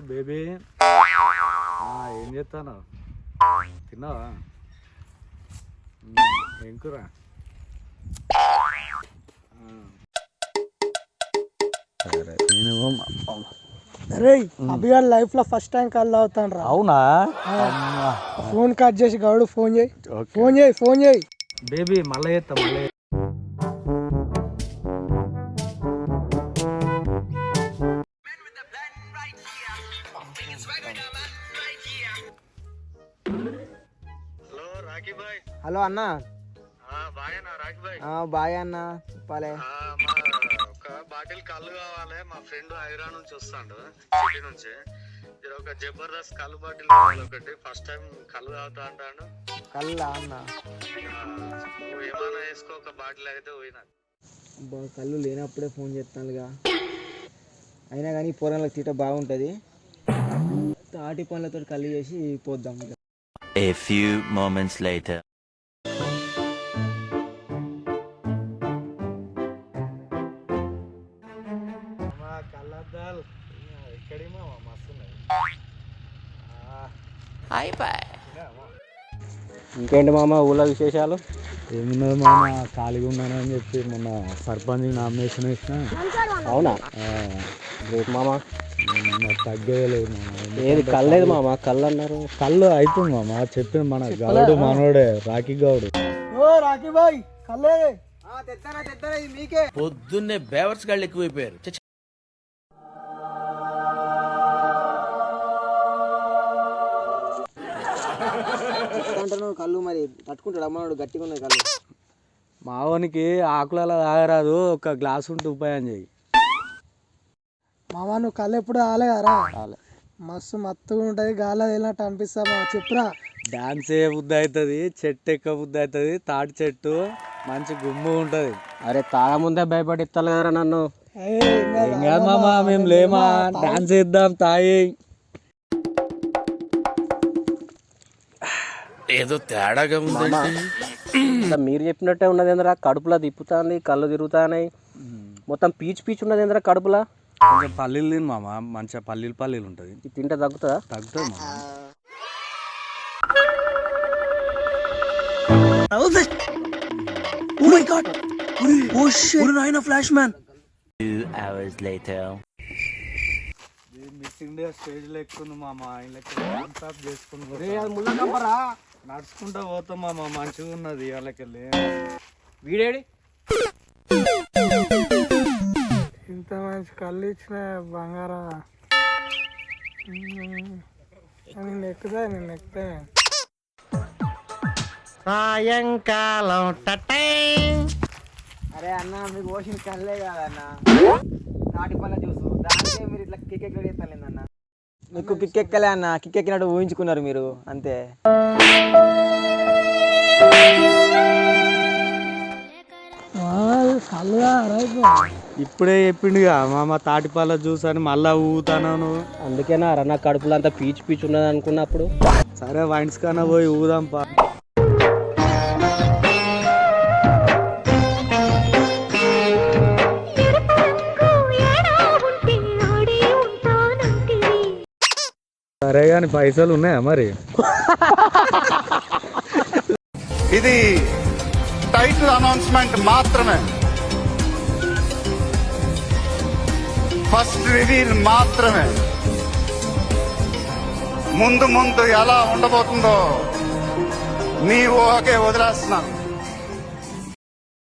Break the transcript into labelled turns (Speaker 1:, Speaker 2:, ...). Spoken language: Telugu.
Speaker 1: బేబీ ఏం చేస్తాను? తిన్నావా? ఏం కూర?
Speaker 2: అరే అభిగాడు లైఫ్ లో ఫస్ట్ టైం కళ్ళు అవుతాను రా.
Speaker 1: అవునా?
Speaker 2: ఫోన్ కట్ చేసి గౌడు ఫోన్ చేయి
Speaker 1: బేబీ మళ్ళీ చేస్తా
Speaker 3: హలో అన్న. బాయ్ అన్న. చెప్పాలి.
Speaker 1: ఒక బాటిల్ కళ్ళు కావాలి. మా ఫ్రెండ్ హైదరా నుంచి వస్తాడు, సిటీ నుంచి. ఒక జబర్దస్త్ కళ్ళు బాటిల్ కావాలి ఒకటి. ఫస్ట్ టైం కళ్ళు తాగుతా అంటాడు.
Speaker 3: కళ్ళా అన్న?
Speaker 1: నువ్వు ఏమైనా వేసుకో, ఒక బాటిల్ అయితే పోయినా.
Speaker 3: కళ్ళు లేనప్పుడే ఫోన్ చేస్తానుగా. అయినా కానీ పొరంలో తీట బాగుంటుంది. తాటి పనులతో కళ్ళు చేసి పోద్దాం.
Speaker 4: A few moments later.
Speaker 1: కళ్ళద్దాలు ఎక్కడేమో మస్తున్నాయి.
Speaker 3: ఇంకేంటి మామ ఊళ్ళో విశేషాలు?
Speaker 1: ఏమున్నది మామ, ఖాళీగా ఉన్నానని చెప్పి మొన్న సర్పంచ్ నామినేషన్ వేసిన.
Speaker 3: అవునా? గ్రేట్ మామ.
Speaker 1: తగ్గలేదు మామ.
Speaker 3: ఏది కళ్ళలేదు మామ? కళ్ళు అన్నారు.
Speaker 1: కళ్ళు అయిపోయింది మామ. చెప్పింది మన గౌడు, మనోడే రాఖీ గౌడు.
Speaker 2: రాఖీ బాయ్ కళ్ళే
Speaker 3: తెస్తానా ఇది మీకే.
Speaker 5: పొద్దున్నే బేవర్స్ గాళ్ళు ఎక్కువైపోయారు.
Speaker 3: కళ్ళు మరి తట్టుకుంటాడు అమ్మనాడు, గట్టిగా ఉన్నాయి కళ్ళు.
Speaker 1: మావానికి ఆకులలో తాగరాదు, ఒక గ్లాస్ ఉంటే ఉపాయం చేయి.
Speaker 2: మామ నువ్వు కళ్ళు ఎప్పుడు ఆలేగారా? మస్తు మత్తుగా ఉంటుంది, గాలి వెళ్ళినట్టు అనిపిస్తా. చెప్పురా.
Speaker 1: డాన్స్ ఏ బుద్ధి అవుతుంది, చెట్టు ఎక్క బుద్ధి అవుతుంది. తాటి చెట్టు మంచి గుమ్ము ఉంటుంది.
Speaker 3: అరే తాగా ముందే భయపడిస్తాను కదరా నన్ను.
Speaker 1: ఏం కాదు మామ, మేము లేమా, డాన్స్ చేద్దాం తాయి.
Speaker 5: ఏదో తేడాగా ఉంది.
Speaker 3: మీరు చెప్పినట్టే ఉన్నది ఏంద్రా, కడుపులా తిప్పుతాంది, కళ్ళు తిరుగుతాయి, మొత్తం పీచు ఉన్నది ఏంద్రా కడుపులా.
Speaker 1: కొంచెం పల్లీలు తిని మామ, మంచిగా పల్లీలు ఉంటుంది.
Speaker 3: ఇది తింటే తగ్గుతుందా?
Speaker 1: తగ్గుతుంది మామ.
Speaker 5: Flash man.
Speaker 4: 2 hours later.
Speaker 1: Miss India stage లో ఎక్కుంది మామ. చేసుకుని
Speaker 3: ముళ్ళ కంపరా
Speaker 1: నడుచుకుంటా పోతాం మామ. మంచిగా ఉన్నది వాళ్ళకెళ్ళి.
Speaker 3: వీడేడి
Speaker 2: ఇంత మంచి కళ్ళు ఇచ్చిన బంగారం. నేను ఎక్కుతా
Speaker 3: సాయంకాలం. అరే అన్న, మీకు ఓసిన కళ్ళే కాదన్న, తాటి పళ్ళ చూసు. దానికే మీరు ఇట్లా కిక్ ఎక్కడేస్తాను అన్న. మీకు కిక్ ఎక్కలే అన్న, కిక్ ఎక్కినట్టు ఊహించుకున్నారు మీరు అంతే.
Speaker 1: ఇప్పుడే చెప్పిండుగా మామ తాటిపాల జ్యూస్ అని, మళ్ళా ఊతాను.
Speaker 3: అందుకేనా అన్న కడుపులో అంతా పీచు ఉన్నది అనుకున్నప్పుడు.
Speaker 1: సరే వైన్స్ కన్నా పోయి ఊదాం పా. సరే కానీ పైసలు ఉన్నాయా మరి?
Speaker 6: ఇది టైటిల్ అనౌన్స్మెంట్ మాత్రమే, ఫస్ట్ రివీల్ మాత్రమే. ముందు ఎలా ఉండబోతుందో మీ ఊహకే వదిలేస్తున్నాను.